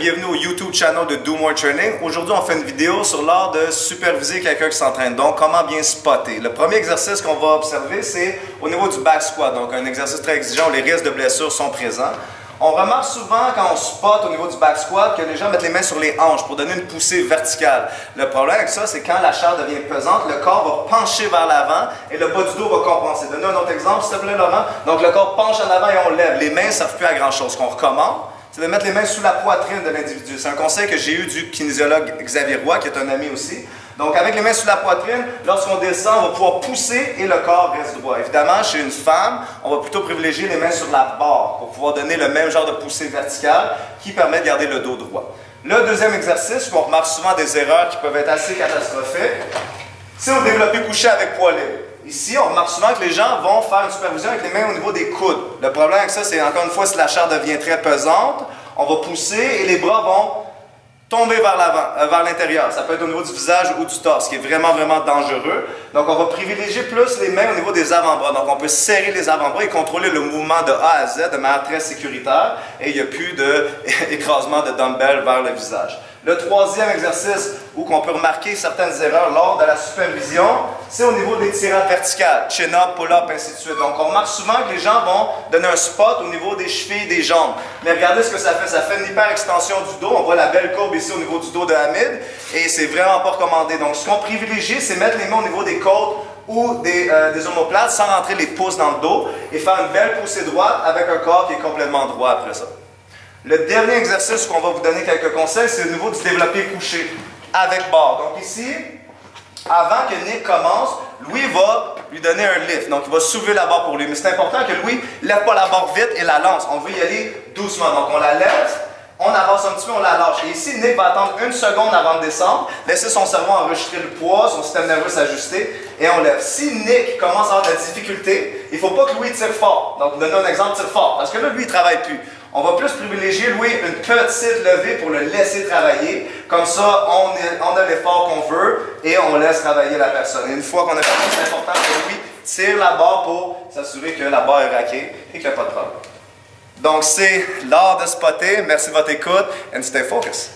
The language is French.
bienvenue au YouTube channel de Do More Training. Aujourd'hui, on fait une vidéo sur l'art de superviser quelqu'un qui s'entraîne. Donc, comment bien spotter. Le premier exercice qu'on va observer, c'est au niveau du back squat. Donc, un exercice très exigeant où les risques de blessures sont présents. On remarque souvent quand on spot au niveau du back squat que les gens mettent les mains sur les hanches pour donner une poussée verticale. Le problème avec ça, c'est quand la charge devient pesante, le corps va pencher vers l'avant et le bas du dos va compenser. Donne un autre exemple, s'il te plaît, Laurent. Donc, le corps penche en avant et on lève. Les mains ne servent plus à grand-chose. Ce qu'on recommande, c'est de mettre les mains sous la poitrine de l'individu. C'est un conseil que j'ai eu du kinésiologue Xavier Roy, qui est un ami aussi. Donc, avec les mains sous la poitrine, lorsqu'on descend, on va pouvoir pousser et le corps reste droit. Évidemment, chez une femme, on va plutôt privilégier les mains sur la barre pour pouvoir donner le même genre de poussée verticale qui permet de garder le dos droit. Le deuxième exercice, où on remarque souvent des erreurs qui peuvent être assez catastrophiques, c'est au développé couché avec poids libre. Ici, on remarque souvent que les gens vont faire une supervision avec les mains au niveau des coudes. Le problème avec ça, c'est encore une fois, si la charge devient très pesante, on va pousser et les bras vont tomber vers l'avant, vers l'intérieur. Ça peut être au niveau du visage ou du torse, ce qui est vraiment, vraiment dangereux. Donc, on va privilégier plus les mains au niveau des avant-bras. Donc, on peut serrer les avant-bras et contrôler le mouvement de A à Z de manière très sécuritaire et il n'y a plus d'écrasement de dumbbell vers le visage. Le troisième exercice où on peut remarquer certaines erreurs lors de la supervision, c'est au niveau des tirades verticales, chin-up, pull-up, ainsi de suite. Donc, on remarque souvent que les gens vont donner un spot au niveau des chevilles, des jambes. Mais regardez ce que ça fait. Ça fait une hyper-extension du dos. On voit la belle courbe ici au niveau du dos de Hamid et c'est vraiment pas recommandé. Donc, ce qu'on privilégie, c'est mettre les mains au niveau des côtes ou des omoplates sans rentrer les pouces dans le dos et faire une belle poussée droite avec un corps qui est complètement droit après ça. Le dernier exercice qu'on va vous donner quelques conseils, c'est au niveau du développé couché avec barre. Donc ici, avant que Nick commence, Louis va lui donner un lift. Donc il va soulever la barre pour lui. Mais c'est important que Louis ne lève pas la barre vite et la lance. On veut y aller doucement. Donc on la lève, on avance un petit peu, on la lâche. Et ici, Nick va attendre une seconde avant de descendre, laisser son cerveau enregistrer le poids, son système nerveux s'ajuster et on lève. Si Nick commence à avoir de la difficulté, il ne faut pas que Louis tire fort. Donc donne un exemple, tire fort. Parce que là, lui, il ne travaille plus. On va plus privilégier, Louis, une petite levée pour le laisser travailler. Comme ça, on a l'effort qu'on veut et on laisse travailler la personne. Et une fois qu'on a fait ça, c'est important que Louis tire la barre pour s'assurer que la barre est raquée et qu'il n'y a pas de problème. Donc, c'est l'art de spotter. Merci de votre écoute and stay focused.